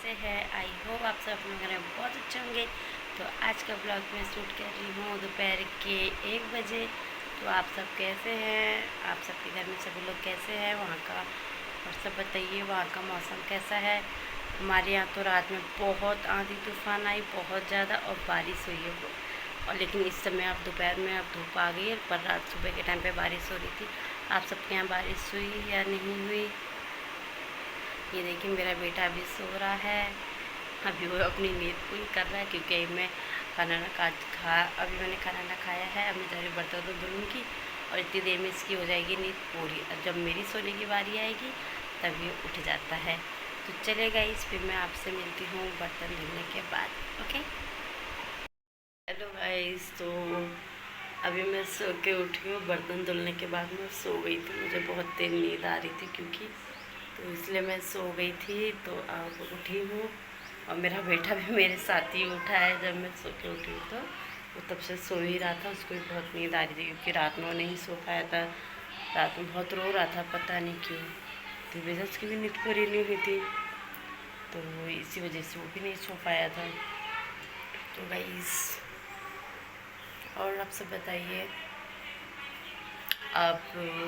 कैसे हैं। I hope आप सब अपने घर में बहुत अच्छे होंगे। तो आज का ब्लॉग मैं शूट कर रही हूँ दोपहर के 1 बजे। तो आप सब कैसे हैं, आप सबके घर में सभी लोग कैसे हैं, वहाँ का और सब बताइए, वहाँ का मौसम कैसा है। हमारे यहाँ तो रात में बहुत आंधी तूफान आई, बहुत ज़्यादा, और बारिश हुई है और लेकिन इस समय अब दोपहर में अब धूप आ गई है, पर रात सुबह के टाइम पे बारिश हो रही थी। आप सबके यहाँ बारिश हुई या नहीं हुई? ये देखिए मेरा बेटा अभी सो रहा है, अभी वो अपनी नींद पूरी कर रहा है क्योंकि मैं अभी मैंने खाना ना खाया है। अब मैं जा रही बर्तन तो धुलूँगी और इतनी देर में इसकी हो जाएगी नींद पूरी। अब जब मेरी सोने की बारी आएगी तब ये उठ जाता है। तो चलेगा इस फिर मैं आपसे मिलती हूँ बर्तन धुलने के बाद। Okay, hello guys. तो अभी मैं सो के उठी हूँ, बर्तन धुलने के बाद मैं सो गई थी, मुझे बहुत तेज नींद आ रही थी क्योंकि, तो इसलिए मैं सो गई थी। तो अब उठी हूँ और मेरा बेटा भी मेरे साथ ही उठा है। जब मैं सो के उठी तो वो तब से सो ही रहा था, उसको भी बहुत नींद आ रही थी क्योंकि रात में वो नहीं सो पाया था। रात में बहुत रो रहा था, पता नहीं क्यों, तो वजह उसकी भी नींद पूरी नहीं हुई थी, तो इसी वजह से वो भी नहीं सो पाया था। तो गाइस, और आप सब बताइए। अब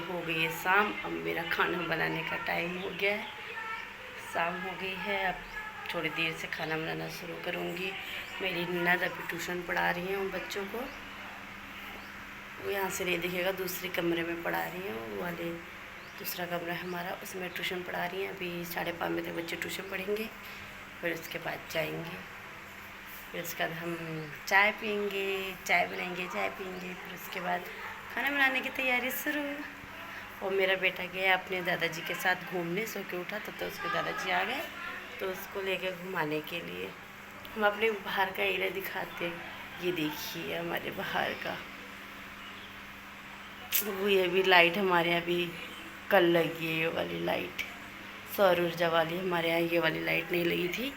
हो गई है शाम, अब मेरा खाना बनाने का टाइम हो गया है, शाम हो गई है। अब थोड़ी देर से खाना बनाना शुरू करूँगी। मेरी ननद अभी ट्यूशन पढ़ा रही हैं उन बच्चों को, वो यहाँ से नहीं दिखेगा, दूसरे कमरे में पढ़ा रही हैं, वो वाले दूसरा कमरा है हमारा, उसमें ट्यूशन पढ़ा रही हैं। अभी 5:30 बजे तक बच्चे ट्यूशन पढ़ेंगे, फिर उसके बाद जाएंगे, फिर उसके बाद हम चाय पियेंगे, चाय बनाएंगे, चाय पियेंगे, फिर उसके बाद खाना बनाने की तैयारी शुरू। और मेरा बेटा गया अपने दादाजी के साथ घूमने, सो के उठा तब तो उसके दादाजी आ गए, तो उसको लेकर घुमाने के लिए हम अपने बाहर का एरिया दिखाते हैं। ये देखिए हमारे बाहर का, वो ये भी लाइट हमारे यहाँ भी कल लगी है, ये वाली लाइट सौर ऊर्जा वाली। हमारे यहाँ ये वाली लाइट नहीं लगी थी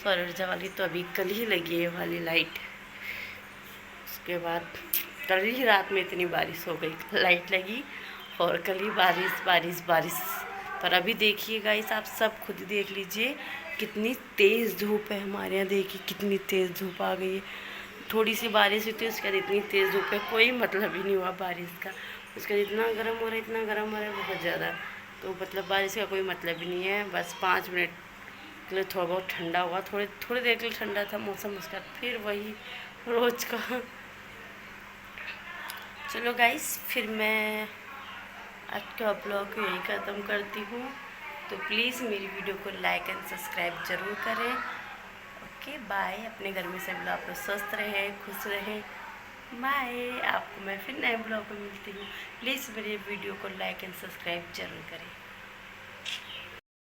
सौर ऊर्जा वाली, तो अभी कल ही लगी है ये वाली लाइट। उसके बाद कल ही रात में इतनी बारिश हो गई, लाइट लगी और कल ही बारिश बारिश बारिश। पर अभी देखिए गाइस, आप सब खुद देख लीजिए कितनी तेज़ धूप है हमारे यहाँ। देखिए कितनी तेज़ धूप आ गई है, थोड़ी सी बारिश हुई थी उसके बाद इतनी तेज़ धूप है, कोई मतलब ही नहीं हुआ बारिश का। उसके बाद इतना गर्म हो रहा है, इतना गर्म हो रहा है बहुत ज़्यादा। तो मतलब बारिश का कोई मतलब ही नहीं है। बस 5 मिनट के लिए थोड़ा बहुत ठंडा हुआ, थोड़ी देर के लिए ठंडा था मौसम, उसका फिर वही रोज़ का। चलो गाइस, फिर मैं आज का ब्लॉग यही ख़त्म करती हूँ। तो प्लीज़ मेरी वीडियो को लाइक एंड सब्सक्राइब ज़रूर करें। Okay bye. अपने घर में सब लोग आप लोग स्वस्थ रहें, खुश रहें। बाय। आपको मैं फिर नए ब्लॉग में मिलती हूँ। प्लीज़ मेरे वीडियो को लाइक एंड सब्सक्राइब ज़रूर करें।